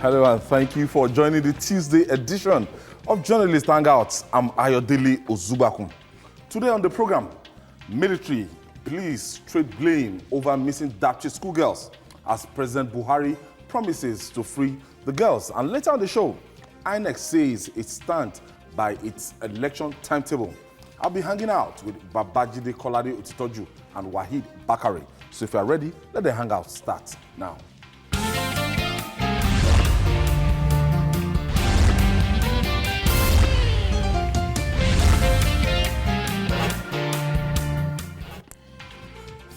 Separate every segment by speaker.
Speaker 1: Hello and thank you for joining the Tuesday edition of Journalist Hangouts. I'm Ayodele Ozubakun. Today on the program, military, police trade blame over missing Dapchi schoolgirls as President Buhari promises to free the girls. And later on the show, INEC says it stands by its election timetable. I'll be hanging out with Babajide Kolade Otitoju and Wahid Bakare. So if you are ready, let the hangout start now.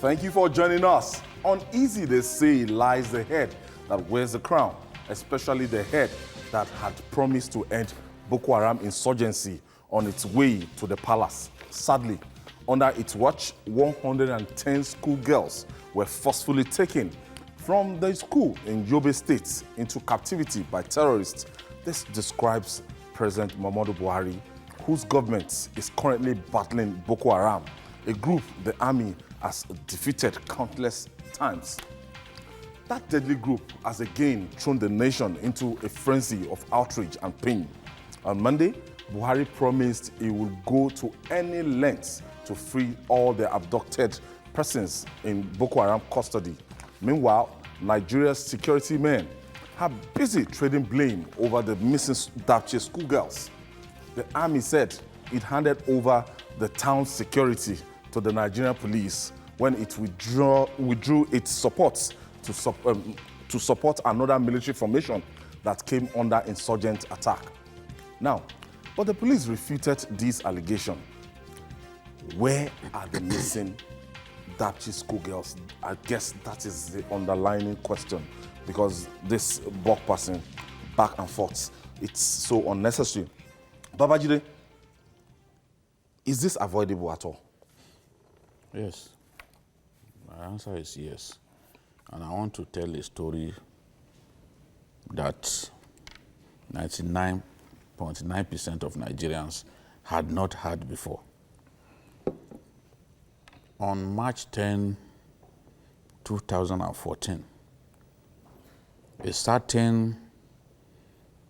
Speaker 1: Thank you for joining us. Uneasy, they say, lies the head that wears the crown, especially the head that had promised to end Boko Haram insurgency on its way to the palace. Sadly, under its watch, 110 schoolgirls were forcefully taken from the school in Yobe State into captivity by terrorists. This describes President Muhammadu Buhari, whose government is currently battling Boko Haram, a group the army has defeated countless times. That deadly group has again thrown the nation into a frenzy of outrage and pain. On Monday, Buhari promised he would go to any lengths to free all the abducted persons in Boko Haram custody. Meanwhile, Nigeria's security men are busy trading blame over the missing Dapchi schoolgirls. The army said it handed over the town's security to the Nigerian police when it withdrew its support to support another military formation that came under insurgent attack. Now, but the police refuted this allegation. Where are the missing Dapchi schoolgirls? I guess that is the underlying question, because this bulk passing back and forth, it's so unnecessary. Babajide, is this avoidable at all?
Speaker 2: Yes. My answer is yes. And I want to tell a story that 99.9% of Nigerians had not heard before. On March 10, 2014, a certain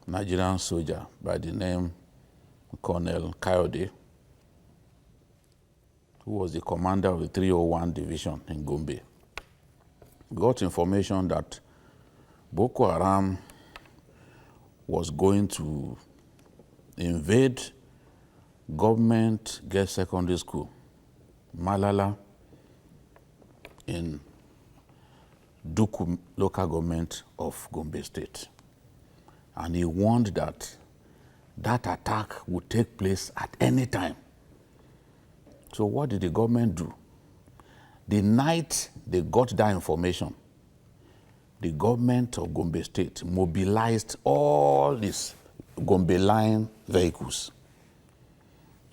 Speaker 2: Nigerian soldier by the name Colonel Kayode, who was the commander of the 301 Division in Gombe, got information that Boko Haram was going to invade government girls' secondary school, Malala, in Duku local government of Gombe State. And he warned that that attack would take place at any time. So what did the government do? The night they got that information, the government of Gombe State mobilized all these Gombe line vehicles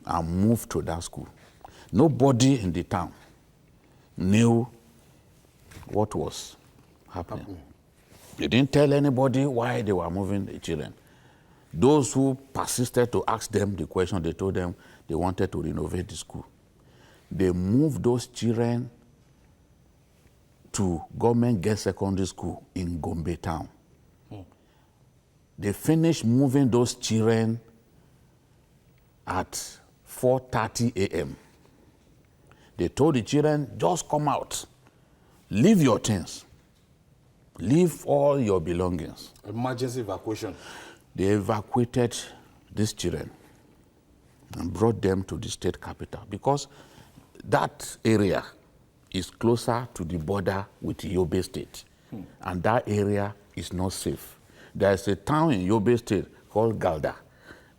Speaker 2: and moved to that school. Nobody in the town knew what was happening. They didn't tell anybody why they were moving the children. Those who persisted to ask them the question, they told them they wanted to renovate the school. They moved those children to government girls' secondary school in Gombe town. They finished moving those children at 4:30 a.m. They told the children, just come out, leave your things, leave all your belongings.
Speaker 1: Emergency evacuation.
Speaker 2: They evacuated these children and brought them to the state capital because that area is closer to the border with Yobe State, and that area is not safe. There's a town in Yobe State called Galda.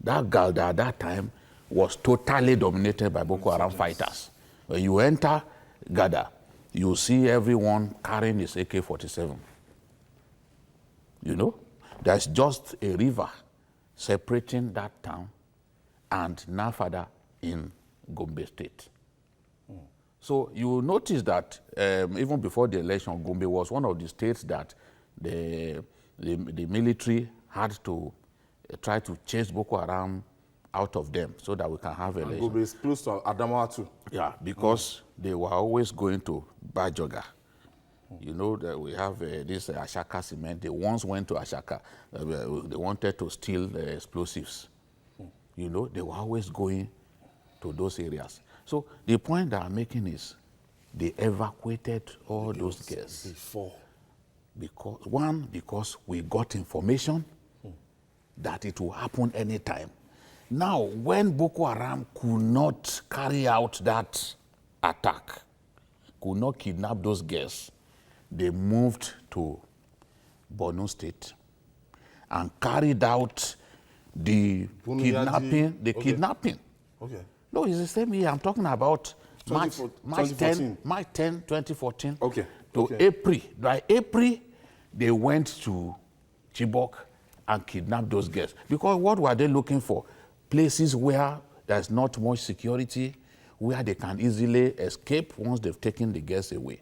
Speaker 2: That Galda at that time was totally dominated by Boko Haram fighters. When you enter Galda, you see everyone carrying his AK-47. You know, there's just a river separating that town and Nafada in Gombe State. So you will notice that even before the election, Gombe was one of the states that the military had to try to chase Boko Haram out of them so that we can have elections.
Speaker 1: Gombe is close to Adamawa too.
Speaker 2: Yeah, because they were always going to Bajoga You know that we have this Ashaka cement. They once went to Ashaka. They wanted to steal explosives. You know, they were always going to those areas. So the point that I'm making is they evacuated all those girls.
Speaker 1: Before.
Speaker 2: Because we got information that it will happen anytime. Now, when Boko Haram could not carry out that attack, could not kidnap those girls, they moved to Borno State and carried out the kidnapping.
Speaker 1: Okay.
Speaker 2: No, it's the same year. I'm talking about March 10, 2014
Speaker 1: okay.
Speaker 2: to April. By April, they went to Chibok and kidnapped those girls. Because what were they looking for? Places where there's not much security, where they can easily escape once they've taken the girls away.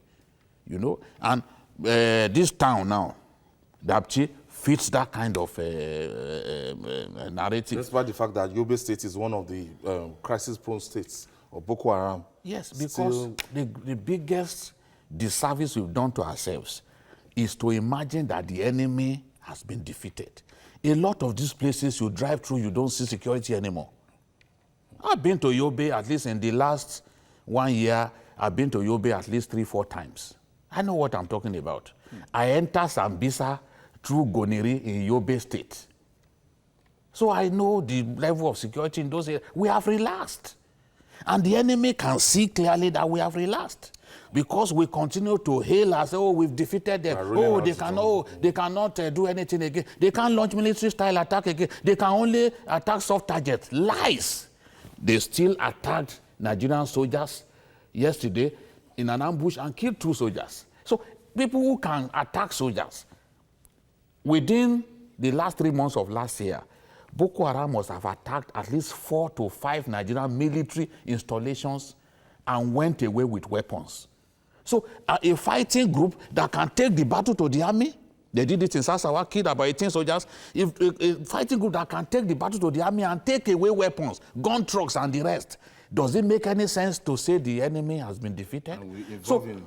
Speaker 2: You know? And this town now, Dapchi, fits that kind of narrative.
Speaker 1: Despite the fact that Yobe State is one of the crisis-prone states of Boko Haram.
Speaker 2: Yes, because the biggest disservice we've done to ourselves is to imagine that the enemy has been defeated. A lot of these places you drive through, you don't see security anymore. I've been to Yobe at least in the last 1 year. I've been to Yobe at least 3-4 times. I know what I'm talking about. I enter Sambisa through Goniri in Yobe State. So I know the level of security in those areas. We have relaxed. And the enemy can see clearly that we have relaxed. Because we continue to hail us, oh, we've defeated them. Oh, they cannot do anything again. They can't launch military-style attack again. They can only attack soft targets. Lies. They still attacked Nigerian soldiers yesterday in an ambush and killed 2 soldiers. So people who can attack soldiers, within the last 3 months of last year, Boko Haram must have attacked at least 4 to 5 Nigerian military installations and went away with weapons. So a fighting group that can take the battle to the army, they did it in Sasawa, killed about 18 soldiers. If a fighting group that can take the battle to the army and take away weapons, gun trucks and the rest, does it make any sense to say the enemy has been defeated?
Speaker 1: And we involve in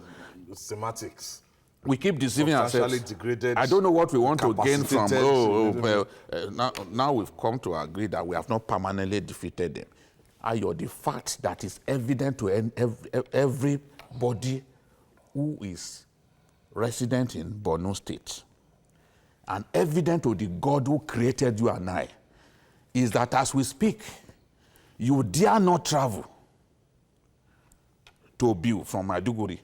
Speaker 1: semantics.
Speaker 2: We keep deceiving ourselves.
Speaker 1: Degraded,
Speaker 2: I don't know what we want to gain from, now we've come to agree that we have not permanently defeated them. The fact that is evident to everybody who is resident in Borno State and evident to the God who created you and I is that as we speak, you dare not travel to Biu from Maiduguri.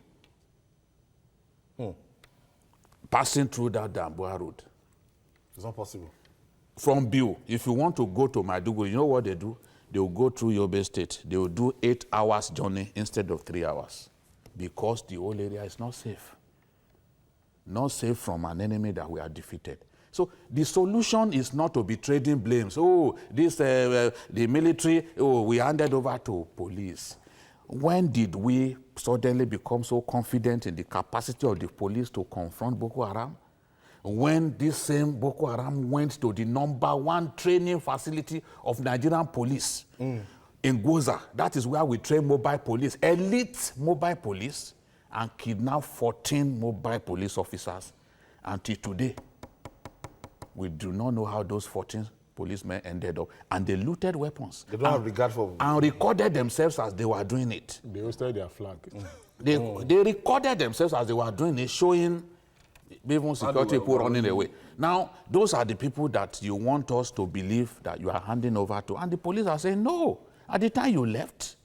Speaker 2: Passing through that Damboa road.
Speaker 1: It's not possible.
Speaker 2: From Biu, if you want to go to Maiduguri, you know what they do? They will go through Yobe State. They will do 8 hours journey instead of 3 hours because the whole area is not safe. Not safe from an enemy that we are defeated. So the solution is not to be trading blames. Oh, the military, we handed over to police. When did we suddenly become so confident in the capacity of the police to confront Boko Haram? When this same Boko Haram went to the #1 training facility of Nigerian police in Goza, that is where we train mobile police, elite mobile police, and kidnapped 14 mobile police officers. Until today, we do not know how those 14 policemen ended up, and they looted weapons.
Speaker 1: They don't have regard for...
Speaker 2: And recorded themselves as they were doing it.
Speaker 3: They hoisted their flag.
Speaker 2: They recorded themselves as they were doing it, showing even security people running away. Now, those are the people that you want us to believe that you are handing over to. And the police are saying, no, at the time you left,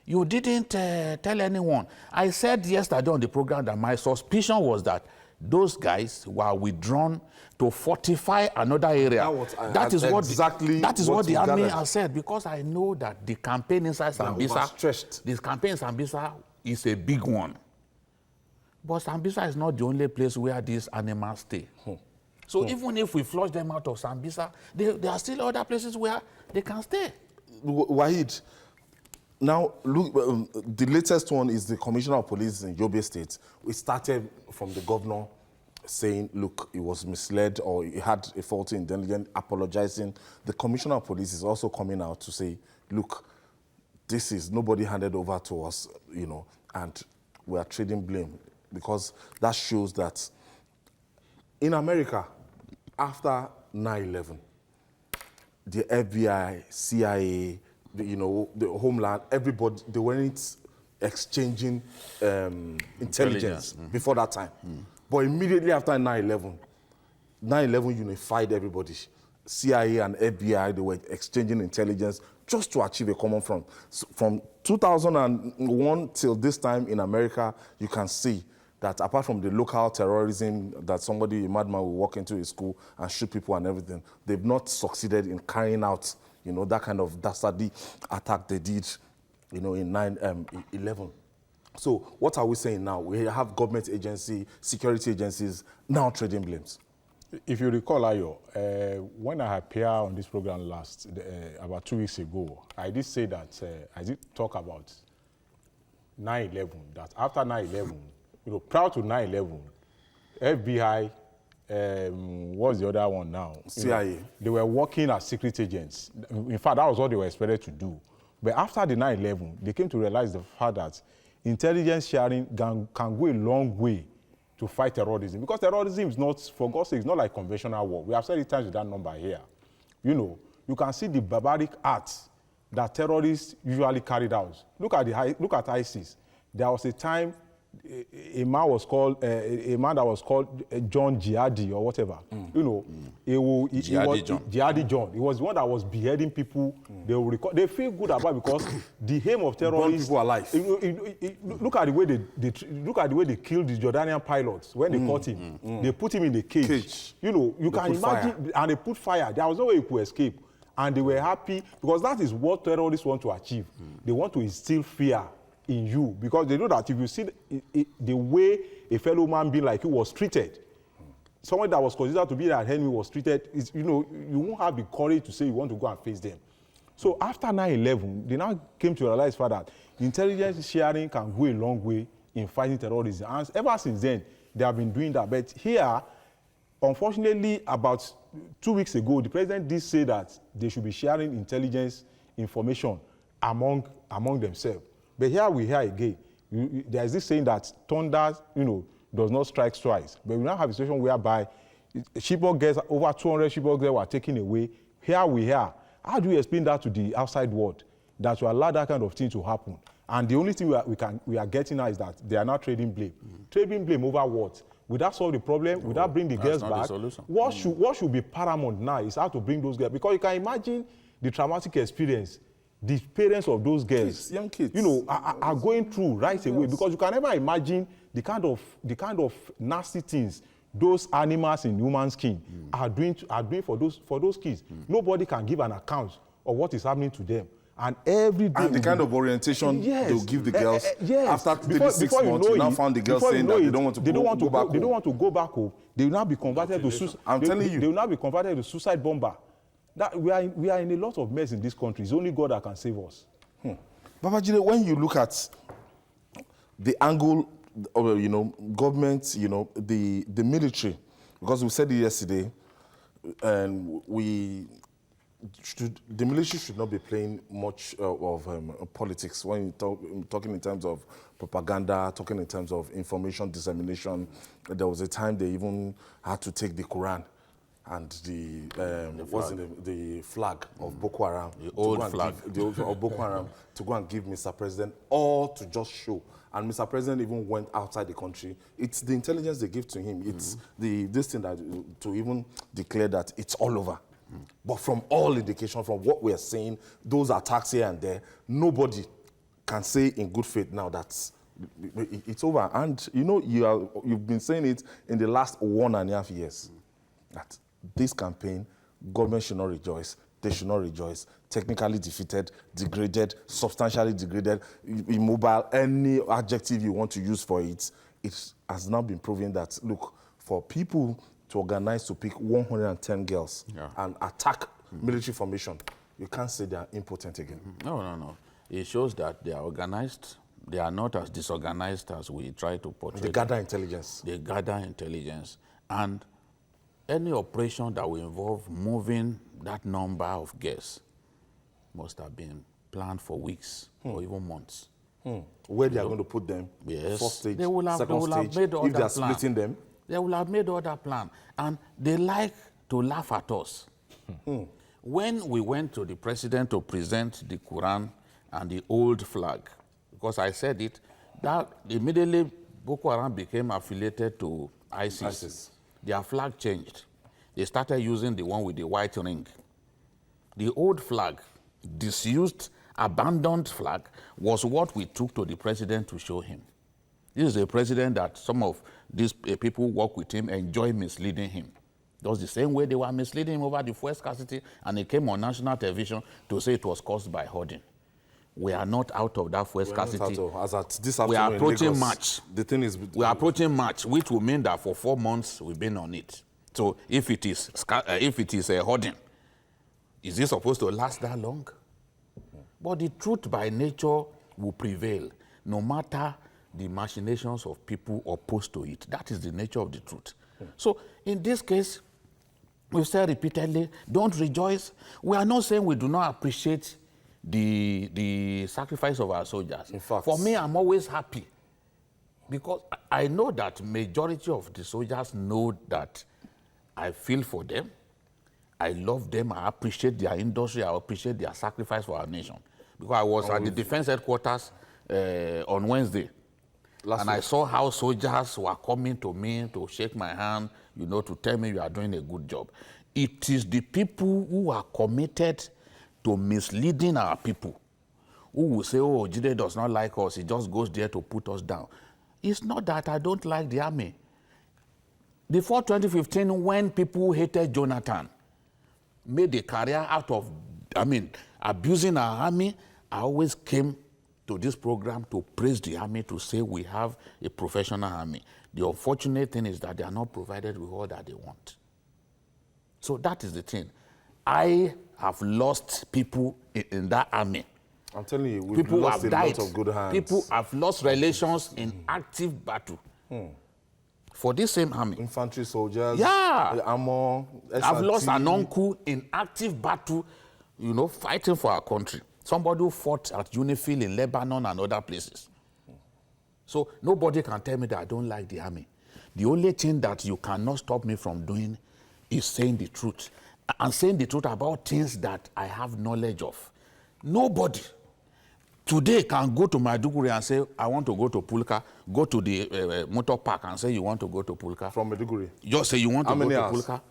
Speaker 2: you didn't tell anyone. I said yesterday on the program that my suspicion was that those guys were withdrawn to fortify another area. That is what the army has said, because I know that the campaign inside Sambisa, this campaign in Sambisa is a big one. But Sambisa is not the only place where these animals stay. So even if we flush them out of Sambisa, there are still other places where they can stay.
Speaker 1: Wahid, now look, the latest one is the Commissioner of Police in Yobe State. We started from the governor saying, look, he was misled or he had a faulty intelligence, apologizing. The Commissioner of Police is also coming out to say, look, this is nobody handed over to us, and we are trading blame. because that shows that in America, after 9/11, the FBI, CIA, the Homeland, everybody, they weren't exchanging intelligence before that time. But immediately after 9/11, 9/11 unified everybody. CIA and FBI, they were exchanging intelligence just to achieve a common front. So from 2001 till this time in America, you can see that apart from the local terrorism that somebody, a madman, will walk into a school and shoot people and everything, they've not succeeded in carrying out, that kind of dastardly attack they did, in 9/11. So what are we saying now? We have government agency, security agencies now trading blames.
Speaker 3: If you recall, Ayo, when I appeared on this program last, about 2 weeks ago, I did say that, I did talk about 9/11, that after 9/11, prior to 9/11, FBI, what's the other one now?
Speaker 1: CIA.
Speaker 3: They were working as secret agents. In fact, that was what they were expected to do. But after the 9/11, they came to realize the fact that intelligence sharing can go a long way to fight terrorism. Because terrorism is not, for God's sake, it's not like conventional war. We have said it times with that number here. You can see the barbaric acts that terrorists usually carried out. Look at ISIS. There was a time a man that was called John Jihadi or whatever. Jihadi John. He was the one that was beheading people. They feel good about it because the aim of terrorists.
Speaker 1: Burn people alive.
Speaker 3: Look at the way they killed the Jordanian pilots when they caught him. They put him in a cage. You can imagine, and they put fire. There was no way he could escape, and they were happy because that is what terrorists want to achieve. They want to instill fear in you because they know that if you see the way a fellow man being like you was treated, someone that was considered to be that enemy was treated, you won't have the courage to say you want to go and face them. So after 9/11, they now came to realize that intelligence sharing can go a long way in fighting terrorism. And ever since then, they have been doing that. But here, unfortunately, about 2 weeks ago, the president did say that they should be sharing intelligence information among themselves. But here we hear again, there is this saying that thunder, does not strike twice. But we now have a situation whereby Chibok girls, over 200 Chibok girls were taken away. Here we hear. How do you explain that to the outside world, that you allow that kind of thing to happen? And the only thing we are getting now is that they are not trading blame. Trading blame over what? Would that solve the problem? Would that bring the girls back? What should be paramount now is how to bring those girls. Because you can imagine the traumatic experience the parents of those girls,
Speaker 1: young kids,
Speaker 3: are going through right away, because you can never imagine the kind of nasty things those animals in human skin are doing for those kids. Nobody can give an account of what is happening to them. And every day,
Speaker 1: and the kind of orientation they'll give the girls after 36 months, you now found the girls saying that they don't want to go back home.
Speaker 3: They don't want to go back home. They will now be converted to suicide.
Speaker 1: I'm telling you,
Speaker 3: they will now be converted to suicide bomber. That we are in a lot of mess in this country. It's only God that can save us.
Speaker 1: Babajide, when you look at the angle of government, the military, because we said it yesterday, and the military should not be playing much of politics when talking in terms of propaganda, talking in terms of information dissemination. There was a time they even had to take the Quran and the flag of Boko Haram,
Speaker 2: the old flag
Speaker 1: of Boko Haram, to go and give Mr. President, all to just show. And Mr. President even went outside the country. It's the intelligence they give to him. It's this thing that to even declare that it's all over. But from all indication, from what we are saying, those attacks here and there, nobody can say in good faith now that it's over. And you've been saying it in the last 1.5 years, that this campaign, government should not rejoice, they should not rejoice. Technically defeated, degraded, substantially degraded, immobile, any adjective you want to use for it, it has now been proven that, look, for people to organize to pick 110 girls and attack military formation, you can't say they are impotent again.
Speaker 2: No. It shows that they are organized. They are not as disorganized as we try to portray.
Speaker 1: They gather intelligence.
Speaker 2: They gather intelligence. And any operation that will involve moving that number of girls must have been planned for weeks or even months.
Speaker 1: Where they are going to put them?
Speaker 2: Yes.
Speaker 1: First stage,
Speaker 2: They will have
Speaker 1: second stage,
Speaker 2: made all
Speaker 1: if they are
Speaker 2: that plan.
Speaker 1: splitting them?
Speaker 2: They will have made all that plan. And they like to laugh at us. When we went to the president to present the Quran and the old flag, because I said it, that immediately Boko Haram became affiliated to ISIS. Their flag changed. They started using the one with the white ring. The old flag, disused, abandoned flag, was what we took to the president to show him. This is a president that some of these people who work with him enjoy misleading him. It was the same way they were misleading him over the fuel scarcity, and he came on national television to say it was caused by hoarding. We are not out of that fuel scarcity.
Speaker 1: As at this
Speaker 2: We are
Speaker 1: afternoon in
Speaker 2: approaching
Speaker 1: Lagos,
Speaker 2: March.
Speaker 1: The thing is,
Speaker 2: We are approaching March, which will mean that for 4 months we've been on it. So if it is a hoarding, is it supposed to last that long? But the truth by nature will prevail, no matter the machinations of people opposed to it. That is the nature of the truth. So in this case, we've said repeatedly, don't rejoice. We are not saying we do not appreciate the sacrifice of our soldiers.
Speaker 1: In fact,
Speaker 2: for me, I'm always happy because I know that majority of the soldiers know that I feel for them, I love them, I appreciate their industry, I appreciate their sacrifice for our nation. Because I was at the defense headquarters on Wednesday, and I saw how soldiers were coming to me to shake my hand, you know, to tell me you are doing a good job. It is the people who are committed to misleading our people, who will say, oh, Jide does not like us, he just goes there to put us down. It's not that I don't like the army. Before 2015, when people hated Jonathan, made a career out of, abusing our army, I always came to this program to praise the army, to say we have a professional army. The unfortunate thing is that they are not provided with all that they want. So that is the thing. I have lost people in that army.
Speaker 1: I'm telling you, we've
Speaker 2: People
Speaker 1: lost
Speaker 2: have
Speaker 1: a
Speaker 2: died.
Speaker 1: lot of good hands.
Speaker 2: People have lost relations in active battle. For this same army.
Speaker 1: Infantry soldiers,
Speaker 2: Yeah.
Speaker 1: the armor,
Speaker 2: I've lost
Speaker 1: SRT.
Speaker 2: an uncle in active battle, you know, fighting for our country. Somebody who fought at Unifil in Lebanon and other places. So nobody can tell me that I don't like the army. The only thing that you cannot stop me from doing is saying the truth. And saying the truth about things that I have knowledge of. Nobody today can go to Maiduguri and say, I want to go to Pulka, go to the motor park and say you want to go to Pulka.
Speaker 1: From Maiduguri.
Speaker 2: Just say you want
Speaker 1: How
Speaker 2: to go
Speaker 1: many
Speaker 2: to
Speaker 1: hours?
Speaker 2: Pulka.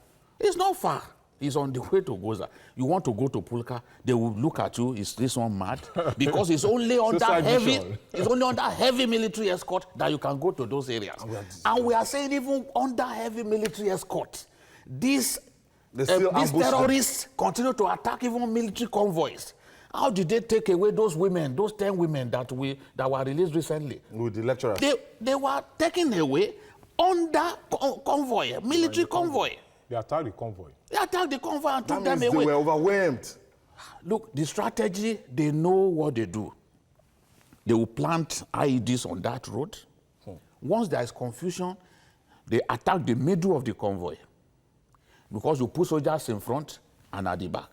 Speaker 2: It's not far. It's on the way to Goza. You want to go to Pulka, they will look at you, is this one mad? Because it's only under heavy military escort that you can go to those areas. And we are saying even under heavy military escort, these terrorists continue to attack even military convoys. How did they take away those women, those 10 women that were released recently?
Speaker 1: With the lecturers.
Speaker 2: They were taken away under convoy, military convoy.
Speaker 3: They attacked the convoy.
Speaker 2: They attacked the convoy and took
Speaker 1: That
Speaker 2: them
Speaker 1: means
Speaker 2: away.
Speaker 1: they were overwhelmed.
Speaker 2: Look, the strategy, they know what they do. They will plant IEDs on that road. Once there is confusion, they attack the middle of the convoy. Because you put soldiers in front and at the back.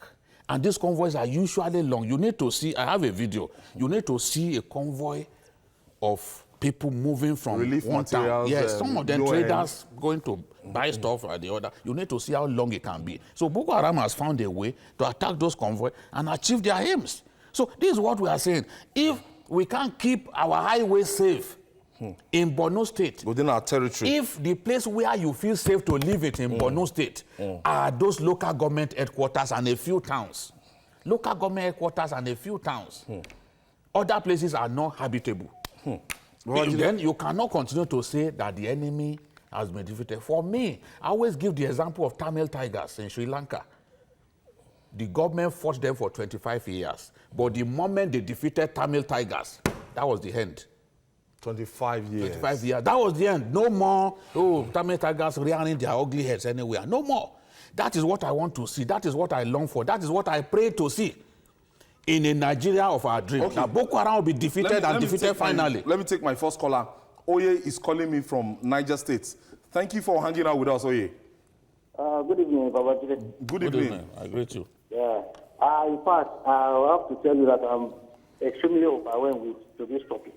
Speaker 2: And these convoys are usually long. You need to see, I have a video, you need to see a convoy of people moving from
Speaker 1: Relief
Speaker 2: one town.
Speaker 1: materials,
Speaker 2: Yes, some of them
Speaker 1: UN.
Speaker 2: traders going to buy stuff at the other. You need to see how long it can be. So Boko Haram has found a way to attack those convoys and achieve their aims. So this is what we are saying. If we can't keep our highways safe in Borno State,
Speaker 1: Within our territory.
Speaker 2: if the place where you feel safe to live it in Borno State are those local government headquarters and a few towns. Local government headquarters and a few towns. Other places are not habitable. Then you cannot continue to say that the enemy has been defeated. For me, I always give the example of Tamil tigers in Sri Lanka. The government fought them for 25 years. But the moment they defeated Tamil tigers, that was the end.
Speaker 1: 25 years.
Speaker 2: 25 years. That was the end. No more, Tamil tigers rearing their ugly heads anywhere. No more. That is what I want to see. That is what I long for. That is what I pray to see in a Nigeria of our dreams.
Speaker 1: Okay.
Speaker 2: Now, Boko Haram will be defeated finally.
Speaker 1: Let me take my first caller. Oye is calling me from Niger State. Thank you for hanging out with us, Oye.
Speaker 4: Good evening, Babajide.
Speaker 1: Good evening.
Speaker 2: I greet you.
Speaker 4: Yeah. In fact, I have to tell you that extremely overwhelmed with today's topic.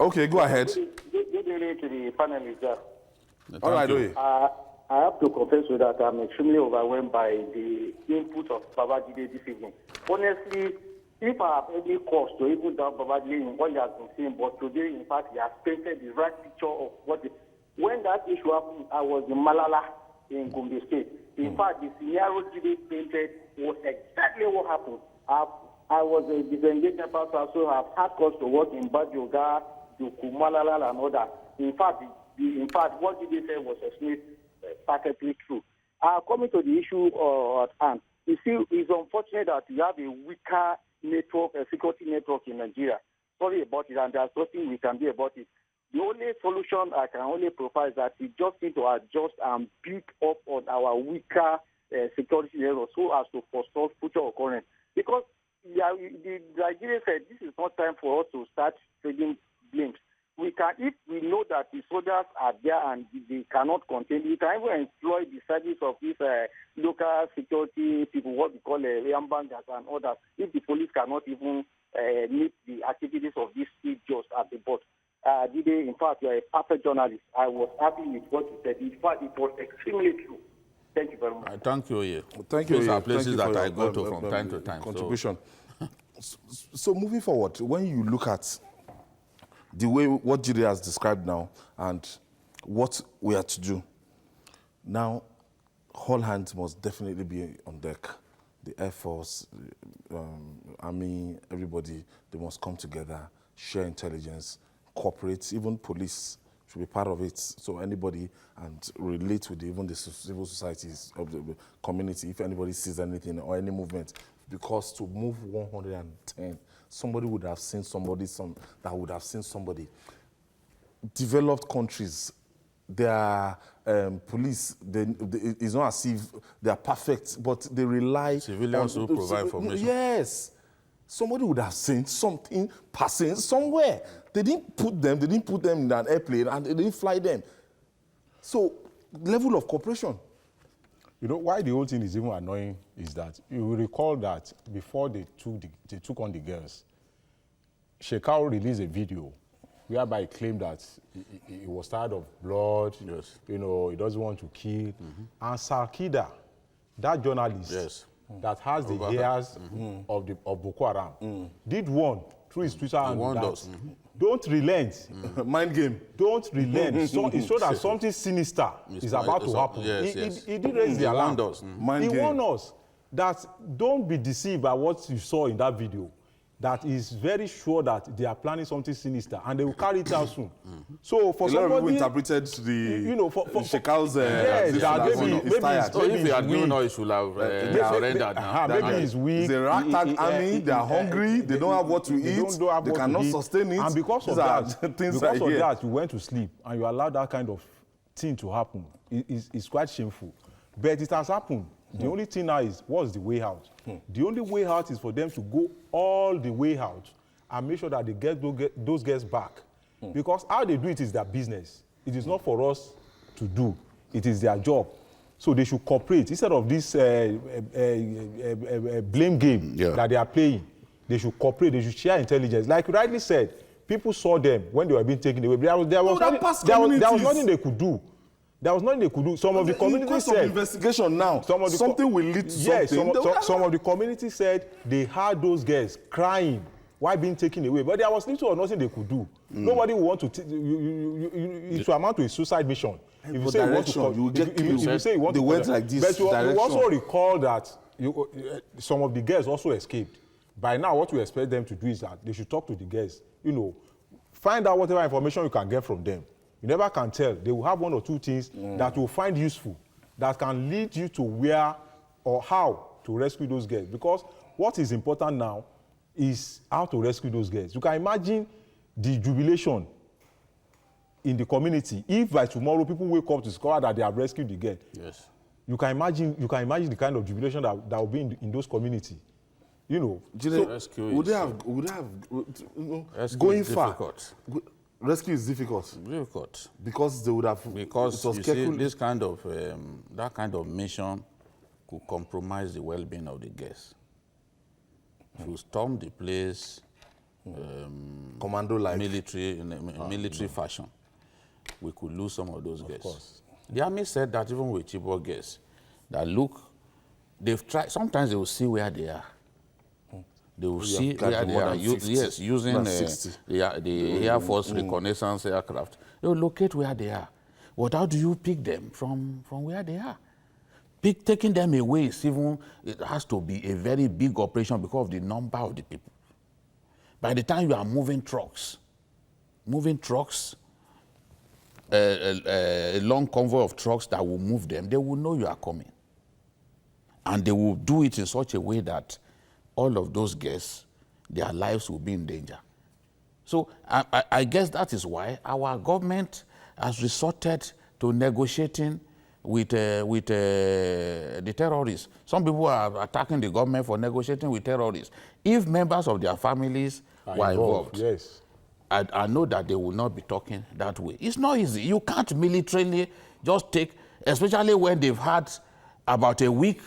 Speaker 1: Okay, go ahead.
Speaker 4: Good evening to the panelists there.
Speaker 1: All right, Oye.
Speaker 4: I have to confess with that I'm extremely overwhelmed by the input of Babajide this evening. Honestly, if I have any cause to even doubt Babajide in what he has been saying, but today, in fact, he has painted the right picture of what when that issue happened, I was in Malala in Gombe State. In fact, the scenario Jide painted was exactly what happened. I was a disengaged pastor, so I've had cause to work in Badioga, Duku, Malala, and others. In fact, what Jide said was perfectly true. Coming to the issue at hand, you see, it's unfortunate that you have a weaker network, a security network in Nigeria. Sorry about it, and there's nothing we can do about it. The only solution I can only provide is that we just need to adjust and build up on our weaker security network so as to forestall future occurrence. Because the Nigerian said this is not time for us to start trading blames. We can, if we know that the soldiers are there and they cannot contain, we can even employ the service of these local security people, what we call Yambangers and others, if the police cannot even meet the activities of these just at the board. Dide, in fact, you are a perfect journalist. I was happy with what you said. In fact, it was extremely true. Thank you very much.
Speaker 2: Thank you, Oye.
Speaker 1: Thank you.
Speaker 2: These are
Speaker 1: Thank
Speaker 2: places
Speaker 1: you
Speaker 2: that
Speaker 1: for
Speaker 2: I
Speaker 1: your,
Speaker 2: go to from time to time.
Speaker 1: Contribution. So moving forward, when you look at the way what Jide has described now and what we are to do, now all hands must definitely be on deck. The Air Force, Army, everybody, they must come together, share intelligence, cooperate, even police should be part of it. So anybody, and relate with even the civil societies of the community, if anybody sees anything or any movement, because to move 110, somebody would have seen somebody, that would have seen somebody. Developed countries, their police, it's not as if they are perfect, but they rely
Speaker 2: civilians who provide information.
Speaker 1: Yes. Somebody would have seen something passing somewhere. They didn't put them in an airplane and they didn't fly them. So, level of cooperation.
Speaker 3: You know, why the whole thing is even annoying is that you will recall that before they took on the girls, Shekau released a video whereby he claimed that he was tired of blood,
Speaker 2: yes.
Speaker 3: You know, he doesn't want to kill. And Sarkida, that journalist,
Speaker 2: yes.
Speaker 3: that has the hairs of Boko Haram, did one through his Twitter and that. Don't relent.
Speaker 1: Mind game.
Speaker 3: Don't relent. So it showed that something sinister is about to happen.
Speaker 2: Yes,
Speaker 3: he did raise the alarm. He warned us that don't be deceived by what you saw in that video. That is very sure that they are planning something sinister and they will carry it out soon. So for somebody,
Speaker 1: a lot of people interpreted the,
Speaker 3: you know, for
Speaker 1: Shekal's
Speaker 2: maybe if he had known, he should have surrendered now.
Speaker 3: Maybe he's weak.
Speaker 1: It's a ragtag army. They are hungry. They don't have what to eat. They cannot sustain it.
Speaker 3: And because of that, you went to sleep and you allowed that kind of thing to happen. It's quite shameful. But it has happened. The only thing now is, what's the way out? The only way out is for them to go all the way out and make sure that they get those girls back. Because how they do it is their business. It is not for us to do. It is their job. So they should cooperate. Instead of this blame game that they are playing, they should cooperate. They should share intelligence. Like you rightly said, people saw them when they were being taken away. There was nothing they could do. There was nothing they could do. Some of the community said
Speaker 1: investigation now. Something will lead to something.
Speaker 3: Some of the community said they heard those girls crying while being taken away, but there was little or nothing they could do. Nobody would want to. It will amount to a suicide mission. If you say you want to,
Speaker 1: went like this.
Speaker 3: But you also recall that some of the girls also escaped. By now, what we expect them to do is that they should talk to the girls. You know, find out whatever information you can get from them. You never can tell. They will have one or two things that you will find useful, that can lead you to where or how to rescue those girls. Because what is important now is how to rescue those girls. You can imagine the jubilation in the community if by tomorrow people wake up to discover that they have rescued the girl.
Speaker 2: Yes.
Speaker 3: You can imagine the kind of jubilation that will be in those communities. You know,
Speaker 1: would they have going far? Rescue is difficult.
Speaker 2: Difficult.
Speaker 1: Because they would have...
Speaker 2: Because you see, this kind of, that kind of mission could compromise the well-being of the guests. If you storm the place,
Speaker 1: Commando-like.
Speaker 2: military, in a military fashion, we could lose some of those girls.
Speaker 3: course.
Speaker 2: The army said that even with Chibok girls, that look, they've tried, sometimes they will see where they are. They will see
Speaker 1: have
Speaker 2: where
Speaker 1: climbed
Speaker 2: they
Speaker 1: more
Speaker 2: are,
Speaker 1: than 50,
Speaker 2: yes, using
Speaker 1: more than 60.
Speaker 2: the Air Force reconnaissance aircraft. They will locate where they are. But how do you pick them from where they are? Taking them away is even, it has to be a very big operation because of the number of the people. By the time you are moving trucks, a long convoy of trucks that will move them, they will know you are coming. And they will do it in such a way that all of those guests, their lives will be in danger. So I guess that is why our government has resorted to negotiating with the terrorists. Some people are attacking the government for negotiating with terrorists. If members of their families were involved,
Speaker 3: yes.
Speaker 2: I know that they will not be talking that way. It's not easy. You can't militarily just take, especially when they've had about a week,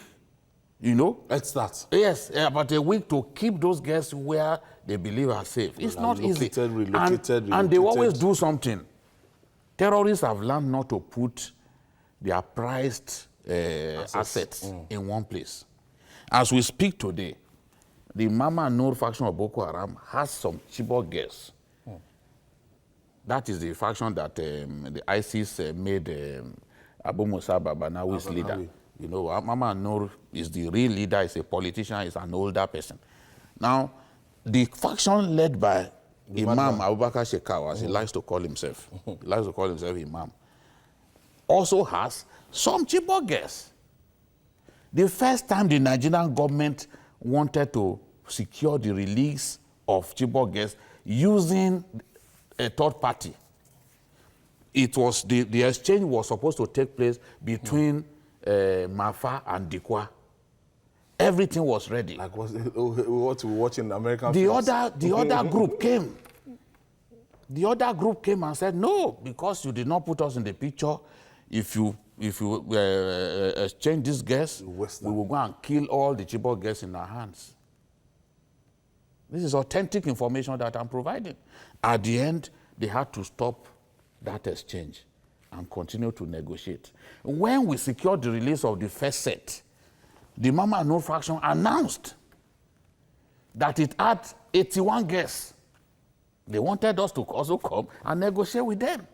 Speaker 2: you know.
Speaker 1: Let's start.
Speaker 2: Yes, about a week to keep those guests where they believe are safe. It's not easy.
Speaker 1: Relocated.
Speaker 2: And they always do something. Terrorists have learned not to put their prized assets in one place. As we speak today, the Mama Noor faction of Boko Haram has some Chibok girls. That is the faction that the ISIS made Abu Musa Babanawi's leader. You know, Mama Noor is the real leader, is a politician, is an older person. Now, the faction led by Imam Abubakar Shekau, as he likes to call himself, Imam, also has some Chibok girls. The first time the Nigerian government wanted to secure the release of Chibok girls using a third party, it was the exchange was supposed to take place between Mafa and Dikwa. Everything was ready.
Speaker 1: Like what we watch in American
Speaker 2: the
Speaker 1: films.
Speaker 2: other group came. The other group came and said, no, because you did not put us in the picture, if you exchange these girls, we will go and kill all the Chibok girls in our hands. This is authentic information that I'm providing. At the end, they had to stop that exchange and continue to negotiate. When we secured the release of the first set, the Mama Noor faction announced that it had 81 guests. They wanted us to also come and negotiate with them.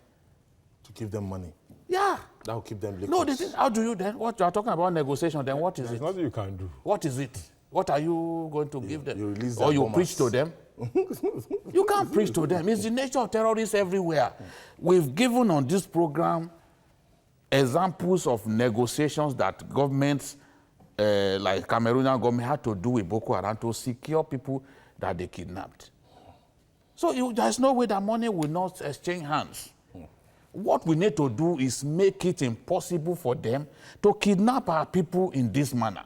Speaker 1: To give them money.
Speaker 2: Yeah.
Speaker 1: That will keep them liquid.
Speaker 2: No, how do you then? What you are talking about negotiation, then what is
Speaker 3: There's
Speaker 2: it?
Speaker 3: nothing you can do.
Speaker 2: What is it? What are you going to give them?
Speaker 1: You release
Speaker 2: or
Speaker 1: their
Speaker 2: you
Speaker 1: bombers.
Speaker 2: preach to them? You can't preach to them. It's the nature of terrorists everywhere. We've given on this program examples of negotiations that governments, like Cameroonian government, had to do with Boko Haram to secure people that they kidnapped. So there's no way that money will not exchange hands. What we need to do is make it impossible for them to kidnap our people in this manner.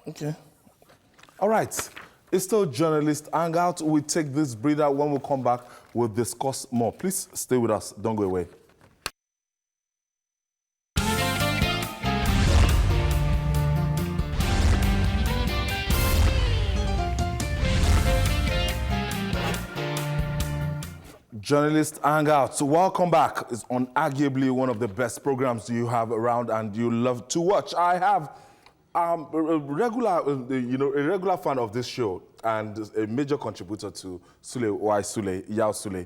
Speaker 1: Okay. All right. It's still Journalist Hangout. We take this breather. When we come back, we'll discuss more. Please stay with us. Don't go away. Journalist Hangout. So welcome back. It's unarguably one of the best programs you have around and you love to watch. I have a regular fan of this show and a major contributor to Yao Sule,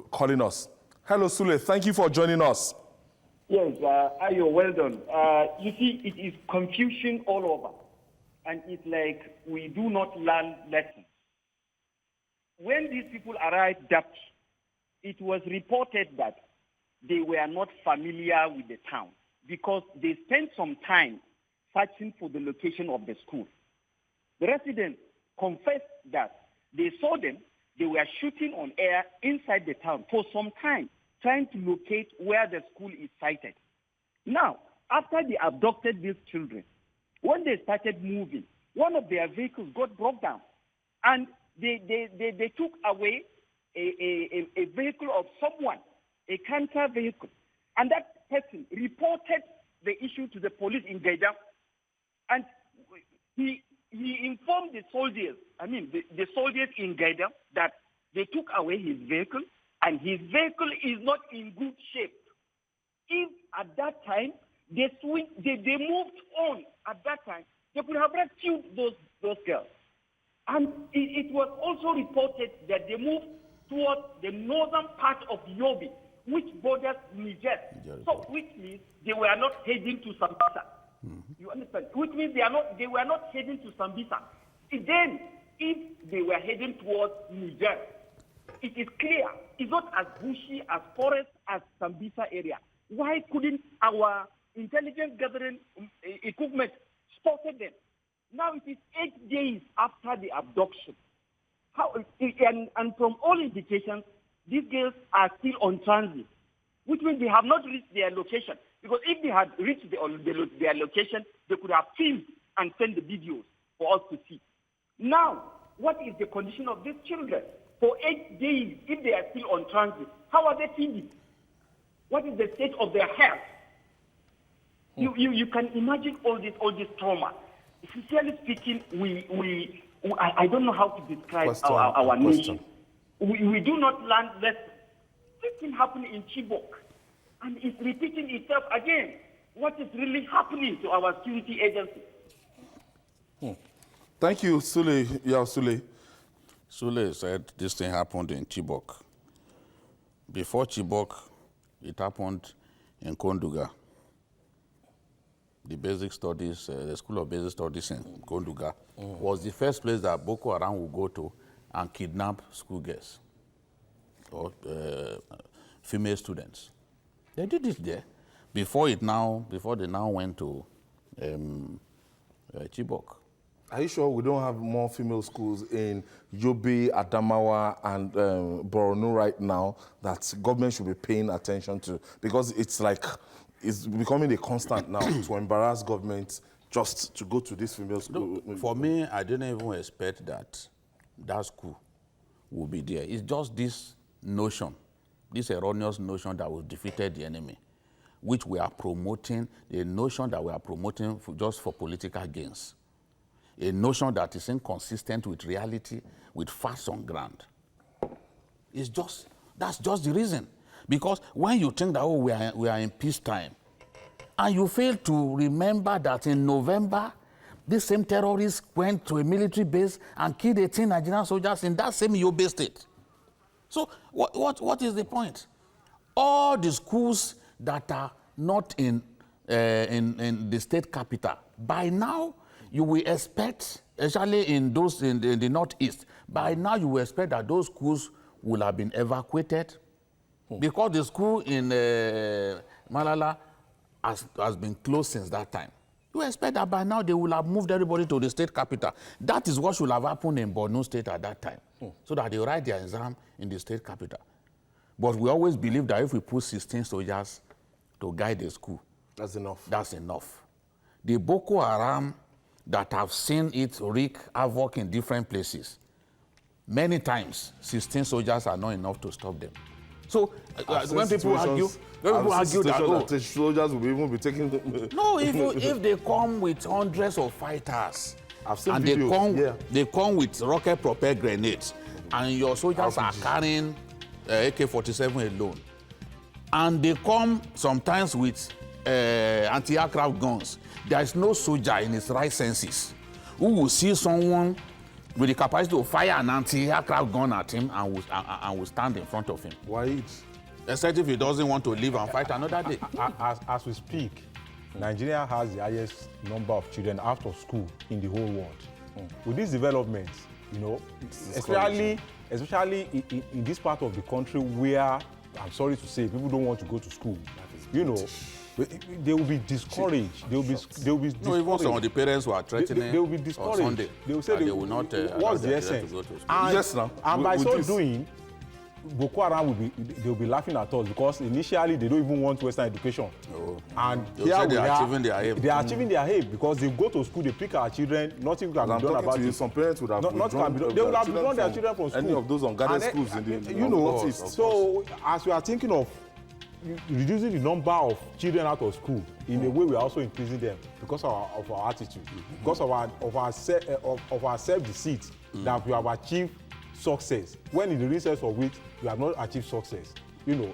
Speaker 1: calling us. Hello, Sule. Thank you for joining us.
Speaker 5: Yes, Ayo, well done. You see, it is confusion all over. And it's like we do not learn lessons. When these people arrived, it was reported that they were not familiar with the town because they spent some time searching for the location of the school. The residents confessed that they saw them, they were shooting on air inside the town for some time, trying to locate where the school is sited. Now, after they abducted these children, when they started moving, one of their vehicles got broke down, and they took away a vehicle of someone, a canter vehicle, and that person reported the issue to the police in Gaida, and he he informed the soldiers, the soldiers in Gaida, that they took away his vehicle, and his vehicle is not in good shape. If at that time they moved on at that time, they could have rescued those girls. And it was also reported that they moved towards the northern part of Yobe, which borders Niger. So, which means they were not heading to Sambisa. You understand? Which means they were not heading to Sambisa. Then, if they were heading towards Niger, it is clear it's not as bushy, as forest as Sambisa area. Why couldn't our intelligence gathering equipment spotted them? Now it is 8 days after the abduction. And from all indications, these girls are still on transit, which means they have not reached their location. Because if they had reached their location, they could have filmed and sent the videos for us to see. Now, what is the condition of these children? For 8 days, if they are still on transit, how are they feeding? What is the state of their health? You can imagine all this trauma. Sincerely speaking, I don't know how to describe our nation. We do not learn lessons. This thing happened in Chibok, and it's repeating itself again. What is really happening to our security agencies?
Speaker 1: Thank you, Sule. Yeah, Sule.
Speaker 2: Sule said this thing happened in Chibok. Before Chibok, it happened in Konduga. The basic studies, the School of Basic Studies in Konduga was the first place that Boko Haram would go to and kidnap schoolgirls or female students. They did it there before they now went to Chibok.
Speaker 1: Are you sure we don't have more female schools in Yobe, Adamawa, and Borno right now that government should be paying attention to? Because it's becoming a constant now to embarrass government just to go to this female school.
Speaker 2: No, for me, I didn't even expect that school would be there. It's just this notion, this erroneous notion that we defeated the enemy, which we are promoting, the notion that we are promoting just for political gains. A notion that is inconsistent with reality, with facts on ground. That's just the reason. Because when you think that, we are in peacetime, and you fail to remember that in November, these same terrorists went to a military base and killed 18 Nigerian soldiers in that same Yobe state. So what is the point? All the schools that are not in the state capital, by now, you will expect, especially in the northeast, by now you will expect that those schools will have been evacuated because the school in Malala has been closed since that time. You expect that by now they will have moved everybody to the state capital. That is what should have happened in Borno State at that time, so that they write their exam in the state capital. But we always believe that if we put 16 soldiers to guide the school,
Speaker 1: that's enough.
Speaker 2: That's enough. The Boko Haram that have seen it wreak havoc in different places, many times 16 soldiers are not enough to stop them. So when people argue that
Speaker 1: soldiers will even be taking
Speaker 2: no, if they come with hundreds of fighters,
Speaker 1: I've seen
Speaker 2: and
Speaker 1: videos,
Speaker 2: they come with rocket-propelled grenades, and your soldiers are carrying AK-47 alone, and they come sometimes with anti-aircraft guns. There is no soldier in his right senses who will see someone with the capacity to fire an anti-aircraft gun at him and will stand in front of him.
Speaker 1: Why?
Speaker 2: Except if he doesn't want to live and fight another day.
Speaker 3: As we speak, Nigeria has the highest number of children out of school in the whole world. With these developments, especially in this part of the country where, I'm sorry to say, people don't want to go to school, they will be discouraged. They will be discouraged.
Speaker 2: No, even some of the parents who are threatening.
Speaker 3: They will be discouraged.
Speaker 2: On Sunday,
Speaker 3: they will say
Speaker 2: they will not.
Speaker 3: What's the essence? And by so doing, Boko Haram will be laughing at us because initially they don't even want Western education.
Speaker 2: Oh.
Speaker 3: And
Speaker 2: they are achieving their aim.
Speaker 3: They are achieving their aim because they go to school, they pick our children, nothing can be done about it.
Speaker 1: Some parents would have
Speaker 3: they will have withdrawn their children from school.
Speaker 1: Any of those unguarded schools in the northeast.
Speaker 3: So as we are thinking of reducing the number of children out of school. In a way, we are also increasing them because of our attitude, because of our self-deceit that we have achieved success, when in the real sense of which we have not achieved success. You know,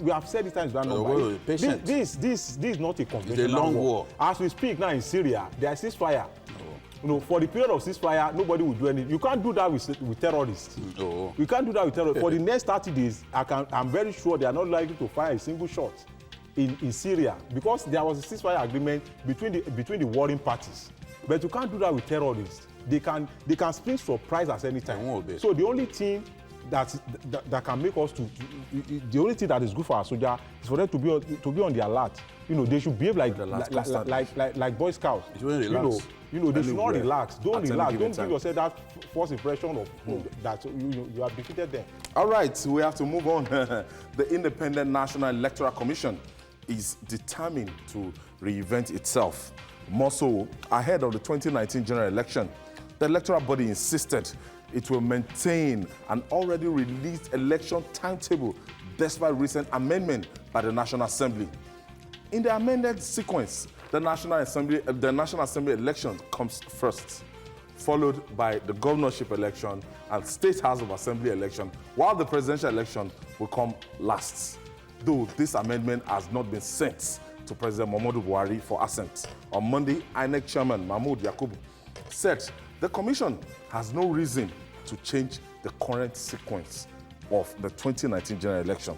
Speaker 3: we have said it times that number. This is not a conventional
Speaker 2: long war.
Speaker 3: As we speak now in Syria, there is ceasefire. You know, for the period of ceasefire, nobody will do anything. You can't do that with terrorists. You can't do that with terrorists. For the next 30 days, I'm very sure they are not likely to fire a single shot in Syria, because there was a ceasefire agreement between the warring parties. But you can't do that with terrorists. They can spring surprise at any time. So the only thing that can make us the only thing that is good for our soldier is for them to be on the alert. You know, they should behave like Boy Scouts. You know, they should not relax. Don't relax. Don't give yourself that false impression of that you have defeated them.
Speaker 1: All right, we have to move on. The Independent National Electoral Commission is determined to reinvent itself. More so, ahead of the 2019 general election, the electoral body insisted it will maintain an already released election timetable despite recent amendment by the National Assembly. In the amended sequence, the National Assembly election comes first, followed by the governorship election and State House of Assembly election, while the presidential election will come last. Though this amendment has not been sent to President Muhammadu Buhari for assent. On Monday, INEC Chairman Mahmood Yakubu said the commission has no reason to change the current sequence of the 2019 general election.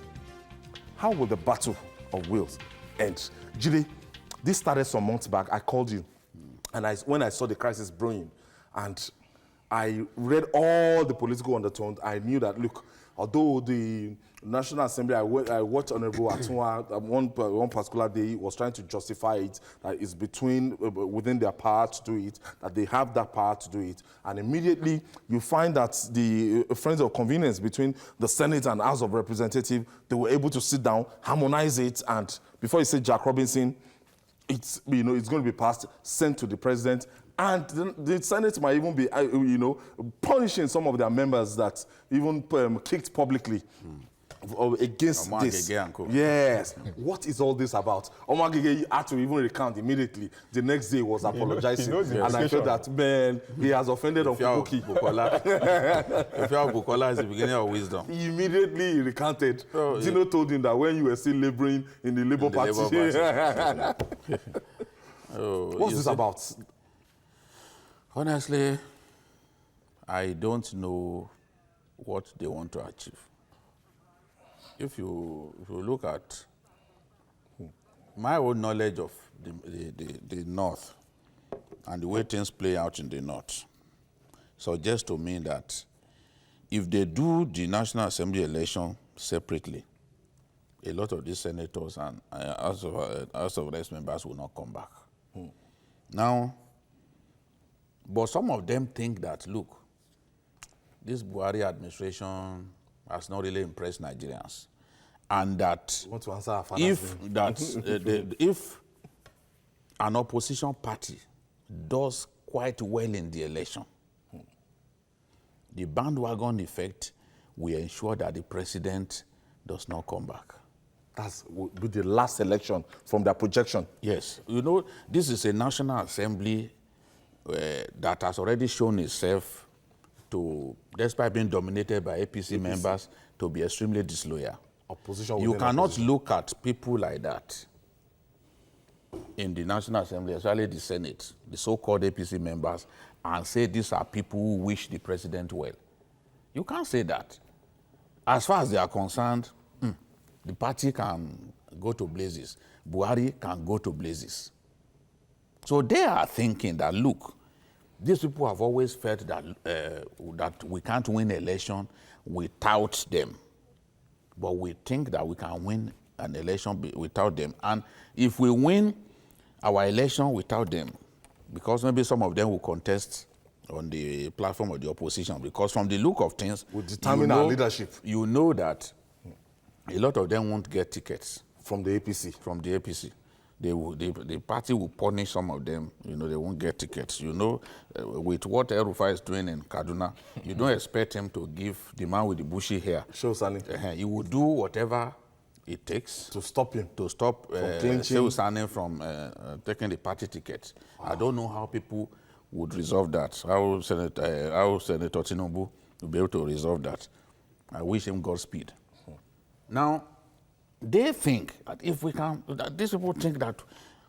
Speaker 1: How will the battle of wills end? Jide, this started some months back. I called you, and when I saw the crisis brewing, and I read all the political undertones, I knew that, look, although the National Assembly, I watched Honorable Atunwa one particular day was trying to justify it, that it's within their power to do it, that they have that power to do it. And immediately you find that the friends of convenience between the Senate and House of Representatives, they were able to sit down, harmonize it, and before you say Jack Robinson, it's going to be passed, sent to the president, and the Senate might even be, punishing some of their members that even kicked publicly against this. Yes. What is all this about? Omar Gege had to even recount immediately. The next day was apologizing. And I felt that, man, he has offended Okubuki.
Speaker 2: Bukola is the beginning of wisdom.
Speaker 1: He immediately recanted. Dino told him that when you were still laboring in the Labour Party. What's this about?
Speaker 2: Honestly, I don't know what they want to achieve. If you look at my own knowledge of the North and the way things play out in the North, suggests to me that if they do the National Assembly election separately, a lot of these senators and House of Reps members will not come back. Now, but some of them think that, look, this Buhari administration has not really impressed Nigerians, and that
Speaker 1: want to answer
Speaker 2: if an opposition party does quite well in the election, the bandwagon effect will ensure that the president does not come back.
Speaker 1: That's with the last election from their projection.
Speaker 2: Yes, this is a National Assembly that has already shown itself to, despite being dominated by APC members, to be extremely disloyal.
Speaker 1: Opposition.
Speaker 2: You cannot look at people like that in the National Assembly, especially the Senate, the so-called APC members, and say these are people who wish the president well. You can't say that. As far as they are concerned, the party can go to blazes. Buhari can go to blazes. So they are thinking that, look, these people have always felt that that we can't win an election without them. But we think that we can win an election without them. And if we win our election without them, because maybe some of them will contest on the platform of the opposition, because from the look of things,
Speaker 1: will determine our leadership.
Speaker 2: You know that a lot of them won't get tickets.
Speaker 1: From the APC?
Speaker 2: From the APC. The party will punish some of them. They won't get tickets. With what El-Rufai is doing in Kaduna, you don't expect him to give the man with the bushy hair.
Speaker 1: Sure, Sani.
Speaker 2: He will do whatever it takes
Speaker 1: to stop him.
Speaker 2: to stop
Speaker 1: clinching.
Speaker 2: Shehu Sani from taking the party ticket. I don't know how people would resolve that. How Senator Tinubu will be able to resolve that. I wish him Godspeed. Now, they think that if we can, that these people think that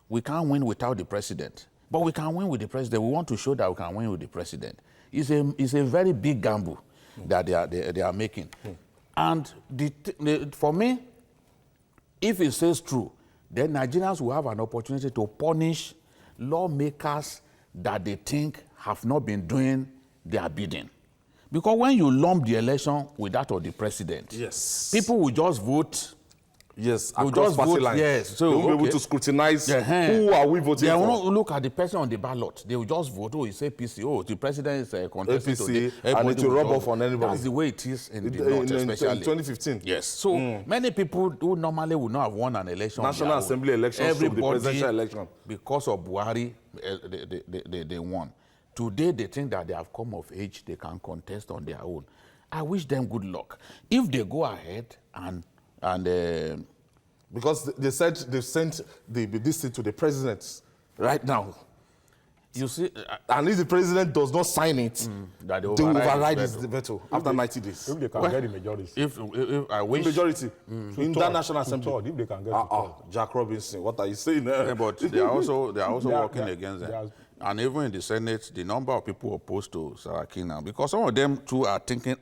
Speaker 2: we can't win without the president, but we can win with the president. We want to show that we can win with the president. It's a very big gamble that they are making. And for me, if it says true, then Nigerians will have an opportunity to punish lawmakers that they think have not been doing their bidding. Because when you lump the election with that of the president,
Speaker 1: Yes.
Speaker 2: people will just vote.
Speaker 1: Yes,
Speaker 2: We'll
Speaker 1: across
Speaker 2: just
Speaker 1: party
Speaker 2: vote,
Speaker 1: lines.
Speaker 2: yes. So,
Speaker 1: they won't be
Speaker 2: okay.
Speaker 1: able to scrutinize
Speaker 2: Yeah,
Speaker 1: who are we voting
Speaker 2: They
Speaker 1: for.
Speaker 2: will not look at the person on the ballot. They will just vote. Oh, it's APC. Oh, the president is contesting
Speaker 1: APC,
Speaker 2: today.
Speaker 1: and
Speaker 2: Everybody
Speaker 1: it will
Speaker 2: will
Speaker 1: rub
Speaker 2: just
Speaker 1: off on
Speaker 2: vote.
Speaker 1: anybody.
Speaker 2: That's the way it is in the North, especially.
Speaker 1: In 2015.
Speaker 2: Yes. So many people who normally would not have won an election. on
Speaker 1: National
Speaker 2: their own,
Speaker 1: Assembly election, so the
Speaker 2: everybody,
Speaker 1: presidential election.
Speaker 2: because of Buhari, they won. Today, they think that they have come of age. They can contest on their own. I wish them good luck. If they go ahead and
Speaker 1: Because they said they've sent this thing to the president right now.
Speaker 2: you see,
Speaker 1: And if the president does not sign it,
Speaker 2: that
Speaker 1: they will override his veto after 90 days.
Speaker 3: If they can get the majority.
Speaker 2: if I wish,
Speaker 1: Majority in that National Assembly.
Speaker 3: If they can get the third.
Speaker 1: Jack Robinson, what are you saying there?
Speaker 2: yeah, but they are also working
Speaker 3: they are-
Speaker 2: against
Speaker 3: they
Speaker 2: them.
Speaker 3: are-
Speaker 2: And even in the Senate, the number of people opposed to Saraki now, because some of them too are thinking,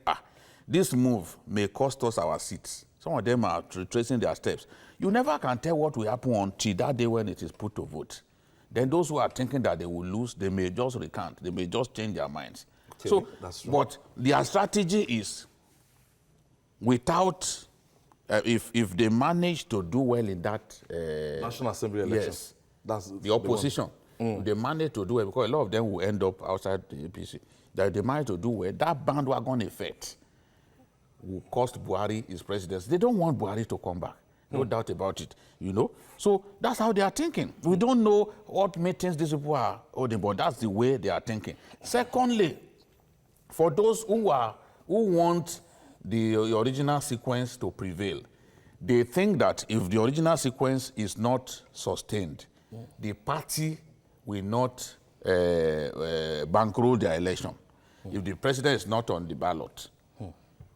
Speaker 2: this move may cost us our seats. Some of them are retracing their steps. You never can tell what will happen until that day when it is put to vote. Then those who are thinking that they will lose, they may just recant. They may just change their minds.
Speaker 1: Okay,
Speaker 2: So,
Speaker 1: that's true.
Speaker 2: but their strategy is without, if they manage to do well in that
Speaker 1: National Assembly election.
Speaker 2: yes,
Speaker 1: That's
Speaker 2: the opposition, they manage to do it because a lot of them will end up outside the APC. That they manage to do it, that bandwagon effect will cost Buhari his presidency. They don't want Buhari to come back. No doubt about it, you know. So that's how they are thinking. We don't know what meetings these people are holding, but that's the way they are thinking. Secondly, for those who want the original sequence to prevail, they think that if the original sequence is not sustained, the party will not bankroll their election. If the president is not on the ballot,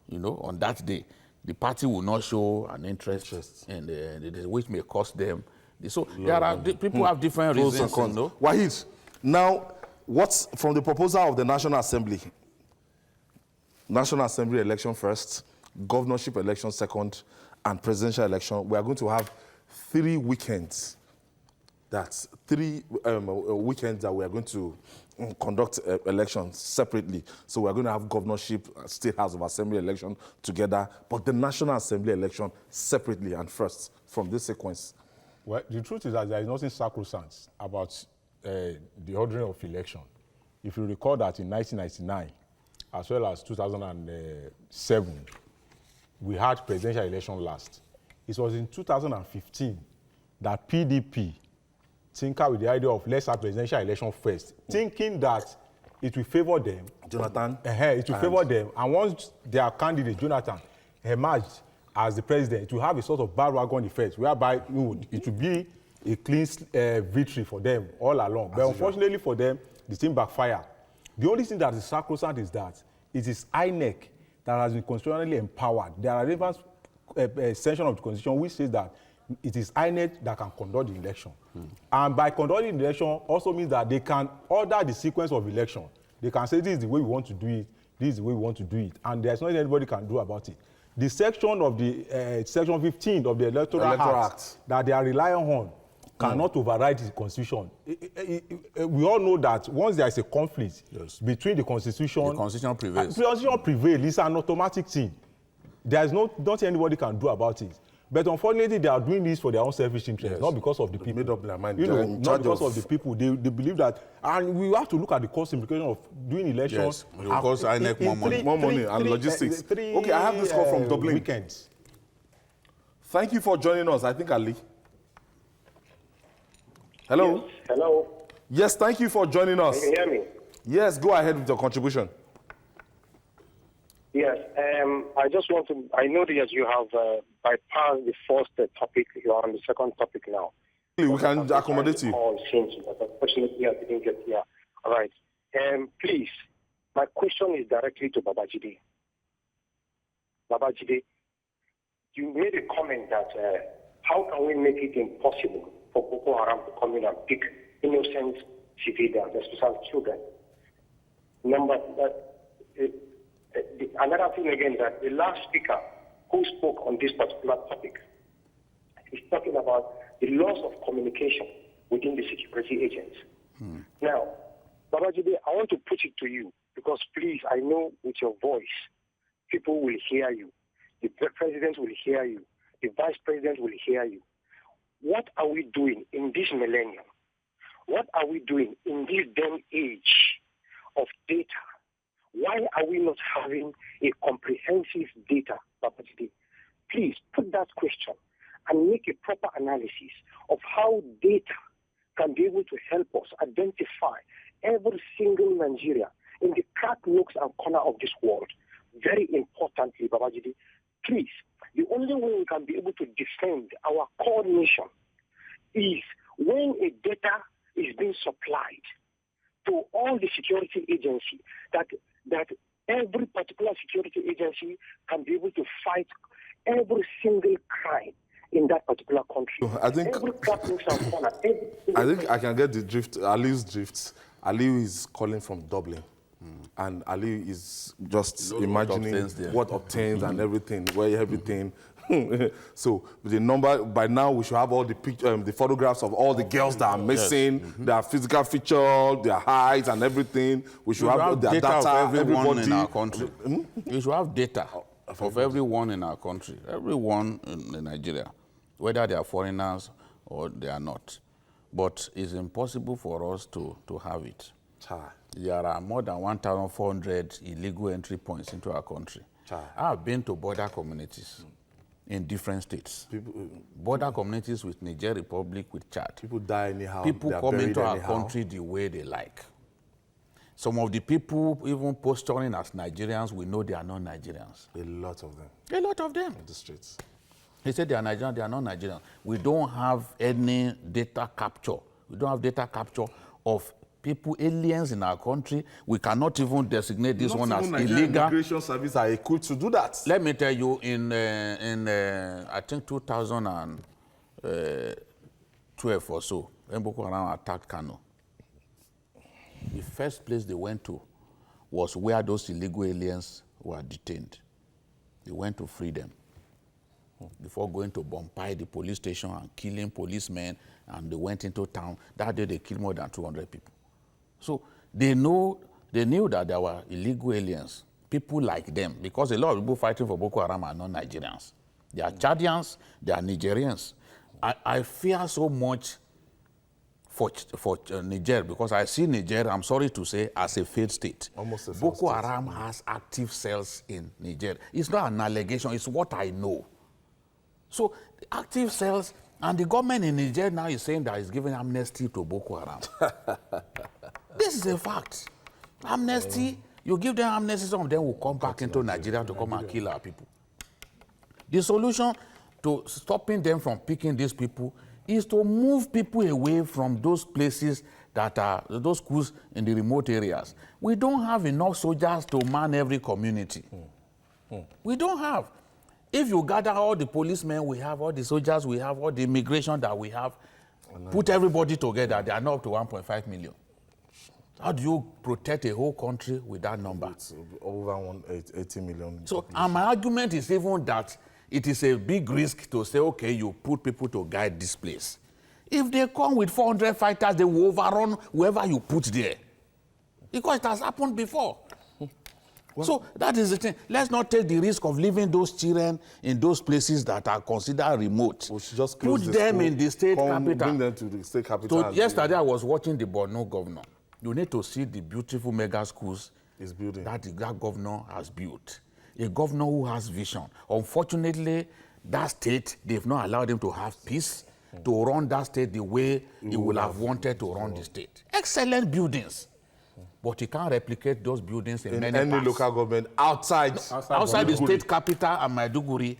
Speaker 2: you know, on that day, the party will not show an interest in which may cost them. So people have different
Speaker 1: Pros and
Speaker 2: reasons.
Speaker 1: cons.
Speaker 2: You know?
Speaker 1: Wahid, now, what's from the proposal of the National Assembly? National Assembly election first, governorship election second, and presidential election. We are going to have 3 weekends. That's 3 weekends that we are going to conduct elections separately. So we are going to have governorship, State House of Assembly election together, but the National Assembly election separately and first from this sequence.
Speaker 3: Well, the truth is that there is nothing sacrosanct about the ordering of election. If you recall that in 1999, as well as 2007, we had presidential election last. It was in 2015 that PDP tinker with the idea of let's have presidential election first, thinking that it will favor them.
Speaker 1: Jonathan?
Speaker 3: It will favor them. And once their candidate, Jonathan, emerged as the president, it will have a sort of bandwagon effect, whereby it will be a clean victory for them all along. But unfortunately for them, the thing backfired. The only thing that is sacrosanct is that it is INEC that has been constitutionally empowered. There are relevant section of the Constitution which says that it is INEC that can conduct the election. And by conducting the election also means that they can order the sequence of election. They can say this is the way we want to do it, this is the way we want to do it, and there's nothing anybody can do about it. The section of the section 15 of the Electoral Act that they are relying on cannot override the Constitution. We all know that once there is a conflict between the Constitution,
Speaker 2: The Constitution prevails.
Speaker 3: The Constitution prevails. It's an automatic thing. There is nothing anybody can do about it. But unfortunately, they are doing this for their own selfish interest, not because of the people.
Speaker 1: Made up their mind.
Speaker 3: You know, not because of the people. They believe that, and we have to look at the cost implication of doing elections.
Speaker 2: Yes, it will cost INEC more money.
Speaker 1: More money and logistics. Okay, I have this call from Dublin.
Speaker 3: Weekends.
Speaker 1: Thank you for joining us. I think Ali. Hello?
Speaker 6: Yes, hello.
Speaker 1: Yes, thank you for joining us.
Speaker 6: Can you hear me?
Speaker 1: Yes, go ahead with your contribution.
Speaker 6: Yes, I just want to, I know that you have bypassed the first topic. You are on the second topic now.
Speaker 1: We can accommodate you.
Speaker 6: But unfortunately, I didn't get here. All right. Please, my question is directly to Babajide. Babajide, you made a comment that how can we make it impossible for Boko Haram to come in and pick innocent civilians, especially children? Another thing again, that the last speaker who spoke on this particular topic is talking about the loss of communication within the security agents. Now, Babajide, I want to put it to you because please, I know with your voice, people will hear you. The president will hear you. The vice president will hear you. What are we doing in this millennium? What are we doing in this day and age of data? Why are we not having a comprehensive data, Babajide? Please put that question and make a proper analysis of how data can be able to help us identify every single Nigeria in the crack nooks and corner of this world. Very importantly, Babajide, please, the only way we can be able to defend our core nation is when a data is being supplied to all the security agencies, that every particular security agency can be able to fight every single crime in that particular country.
Speaker 1: I think
Speaker 6: every crack nooks and corner,
Speaker 1: I think I can get the drift, Ali's drift. Ali is calling from Dublin. And Ali is just imagining what obtains and everything, where everything. So the number, by now we should have all the the photographs of all the girls that are missing, their physical feature, their heights and everything. We should have their data
Speaker 2: of everyone
Speaker 1: everybody
Speaker 2: in our country. We should have data of everyone in our country, everyone in Nigeria, whether they are foreigners or they are not. But it's impossible for us to have it. There are more than 1,400 illegal entry points into our country. I have been to border communities in different states. Border communities with Niger Republic, with Chad.
Speaker 1: People die anyhow.
Speaker 2: People come into our country the way they like. Some of the people even posturing as Nigerians, we know they are not Nigerians.
Speaker 1: A lot of them.
Speaker 2: A lot of them.
Speaker 1: In the streets.
Speaker 2: They say they are Nigerians, they are not Nigerians. We don't have any data capture. We don't have data capture of people, aliens in our country. We cannot even designate this one as illegal.
Speaker 1: Immigration service are equipped to do that.
Speaker 2: Let me tell you, in I think 2012 or so, when Boko Haram attacked Kano, the first place they went to was where those illegal aliens were detained. They went to free them before going to bombard the police station and killing policemen, and they went into town. That day they killed more than 200 people. So they knew that there were illegal aliens, people like them, because a lot of people fighting for Boko Haram are not Nigerians. They are Chadians, they are Nigerians. I fear so much for Niger, because I see Niger, I'm sorry to say, as a failed state.
Speaker 1: Almost a failed
Speaker 2: Boko
Speaker 1: state.
Speaker 2: Haram has active cells in Niger. It's not an allegation, it's what I know. So active cells, and the government in Niger now is saying that it's giving amnesty to Boko Haram. This is a fact. Amnesty, you give them amnesty, some of them will come back into Nigeria to come and kill our people. The solution to stopping them from picking these people is to move people away from those places that are, those schools in the remote areas. We don't have enough soldiers to man every community. We don't have. If you gather all the policemen we have, all the soldiers we have, all the immigration that we have, put everybody together, they are not up to 1.5 million. How do you protect a whole country with that number?
Speaker 1: It's over 80 million.
Speaker 2: So, and my argument is even that it is a big risk to say, okay, you put people to guide this place. If they come with 400 fighters, they will overrun whoever you put there. Because it has happened before. Well, so that is the thing. Let's not take the risk of leaving those children in those places that are considered remote.
Speaker 1: We should just
Speaker 2: put them in the state capital.
Speaker 1: Bring them to the state capital.
Speaker 2: So yesterday I was watching the Borno governor. You need to see the beautiful mega schools that governor has built. A governor who has vision. Unfortunately, that state, they've not allowed him to have peace, to run that state the way he would have wanted to run the state. Excellent buildings. but he can't replicate those buildings in many
Speaker 1: any
Speaker 2: parts.
Speaker 1: local government outside
Speaker 2: Outside the state capital and Maiduguri,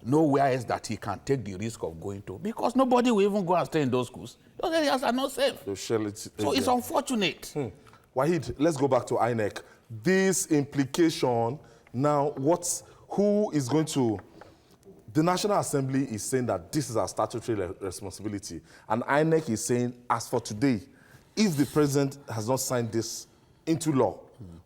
Speaker 2: nowhere else that he can take the risk of going to, because nobody will even go and stay in those schools. Those areas are not safe. So it's unfortunate.
Speaker 1: Wahid, let's go back to INEC. This implication now, who is going to... The National Assembly is saying that this is our statutory responsibility. And INEC is saying, as for today, if the president has not signed this into law,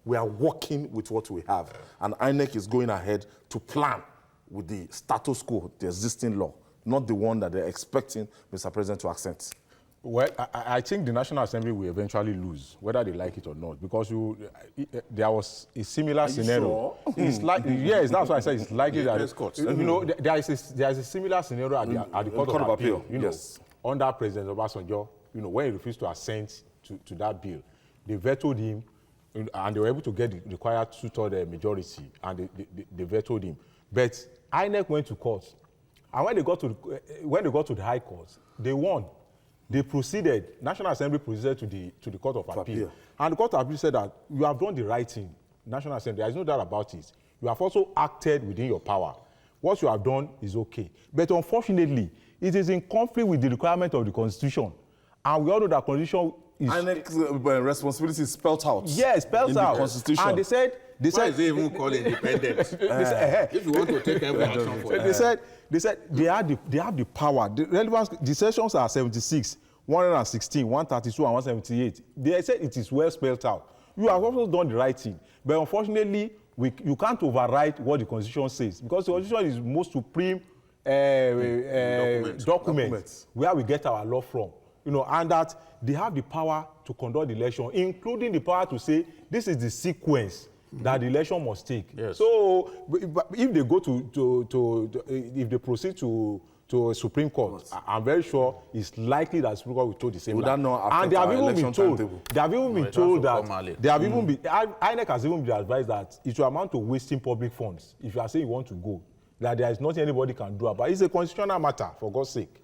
Speaker 1: we are working with what we have. And INEC is going ahead to plan with the status quo, the existing law, not the one that they're expecting Mr. President to accent.
Speaker 3: Well, I think the National Assembly will eventually lose, whether they like it or not, because there was a similar scenario.
Speaker 1: Sure?
Speaker 3: It's like, yes, that's why I said it's likely that, you know, there is a similar scenario at the Court of Appeal, you know,
Speaker 1: yes.
Speaker 3: Under President Obasanjo, you know, when he refused to assent to that bill, they vetoed him, and they were able to get the required two-thirds majority, and they vetoed him. But INEC went to court, and when they got to the High Court, they won. They proceeded, National Assembly proceeded to the Court of Appeal. And the Court of Appeal said that you have done the right thing, National Assembly, there is no doubt about it. You have also acted within your power. What you have done is okay. But unfortunately, it is in conflict with the requirement of the Constitution. And we all know that Constitution is...
Speaker 1: INEC's responsibility is spelled out.
Speaker 3: Yes, spelled out.
Speaker 1: In the Constitution.
Speaker 3: And they said...
Speaker 2: Why is it even called independent? If you want to take every action for that.
Speaker 3: They said they have the power. The relevance, the sections are 76, 116, 132, and 178. They said it is well spelled out. You have also done the right thing. But unfortunately, you can't override what the Constitution says, because the Constitution is the most supreme document where we get our law from. You know, and that they have the power to conduct the election, including the power to say this is the sequence that the election must take. Yes. So, if they go if they proceed to a Supreme Court, I'm very sure it's likely that Supreme Court will told the same.
Speaker 1: Would that not affect
Speaker 3: and they have
Speaker 1: our
Speaker 3: even been
Speaker 1: election
Speaker 3: told.
Speaker 1: timetable?
Speaker 3: They have even been told that they have even been. INEC has even been advised that it will amount to wasting public funds if you are saying you want to go. That there is nothing anybody can do about it. It's a constitutional matter, for God's sake.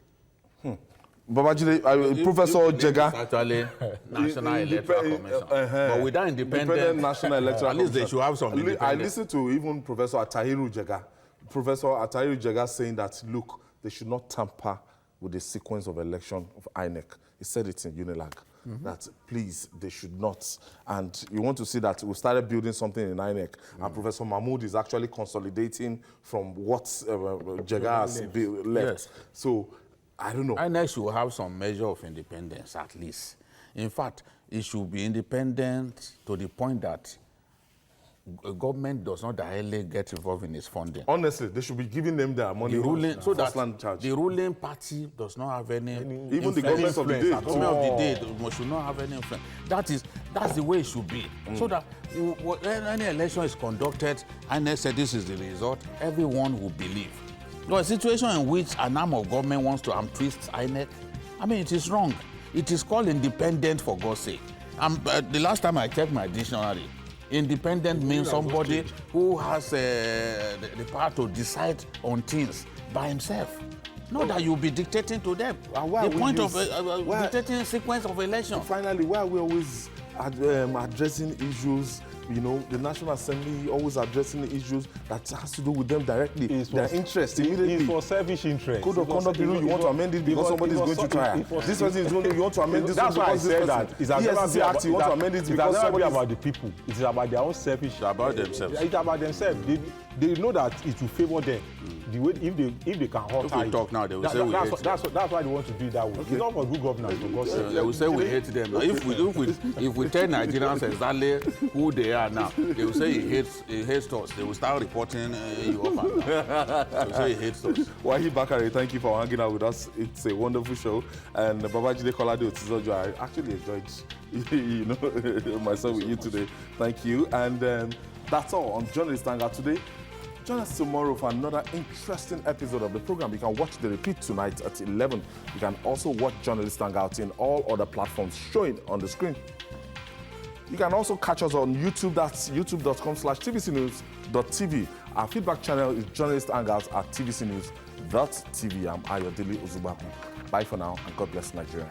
Speaker 1: Babajide, Professor Jega.
Speaker 2: Actually, National Electoral Commission. But without independent
Speaker 1: National Electoral
Speaker 2: at least they should have some independence.
Speaker 1: I listened to even Professor Atahiru Jega. Professor Atahiru Jega saying that, look, they should not tamper with the sequence of election of INEC. He said it in Unilag, that please, they should not. And you want to see that we started building something in INEC, and Professor Mahmoud is actually consolidating from what Jega has left. Yes. So, I don't know.
Speaker 2: INEC should have some measure of independence, at least. In fact, it should be independent to the point that government does not directly get involved in its funding.
Speaker 1: Honestly, they should be giving them their money.
Speaker 2: So that the ruling party does not have any
Speaker 1: even the government of the day.
Speaker 2: Government of the day should not have any influence. That's the way it should be. So that when any election is conducted, INEC said this is the result, everyone will believe. A situation in which an arm of government wants to twist INEC, I mean, it is wrong. It is called independent, for God's sake. The last time I checked my dictionary, independent means somebody who has the power to decide on things by himself. Not that you'll be dictating to them. The point of dictating sequence of election.
Speaker 1: Finally, why are we always addressing issues? You know, the National Assembly always addressing the issues that has to do with them directly. Their interest immediately.
Speaker 3: It's for selfish interest.
Speaker 1: Code of conduct, you want to amend it because somebody is going to trial. This person is going to, you want to amend this one because this person. EFCC Act, you want to amend it because somebody is
Speaker 3: about the people. It is about their own selfish.
Speaker 2: It's about themselves.
Speaker 3: It's about themselves. They know that it will favor them. The way if they can hurt.
Speaker 2: If we talk now, they will say we hate them.
Speaker 3: That's why they want to do it that way. It's not for good governance, for God's sake.
Speaker 2: They will say we hate them. If we tell Nigerians exactly who they are now, they will say he hates us. They will start reporting you up and down. They will say he hates us.
Speaker 1: Wahi Bakari, thank you for hanging out with us. It's a wonderful show. And Babajide Kolade Otizojo, I actually enjoyed myself with you today. Thank you. And that's all on Journalist Hangout today. Join us tomorrow for another interesting episode of the program. You can watch the repeat tonight at 11. You can also watch Journalist Hangout in all other platforms showing on the screen. You can also catch us on YouTube. That's youtube.com/tvcnews.tv. Our feedback channel is Journalist Hangout at tvcnews.tv. I'm Ayodele Uzubaku. Bye for now, and God bless Nigeria.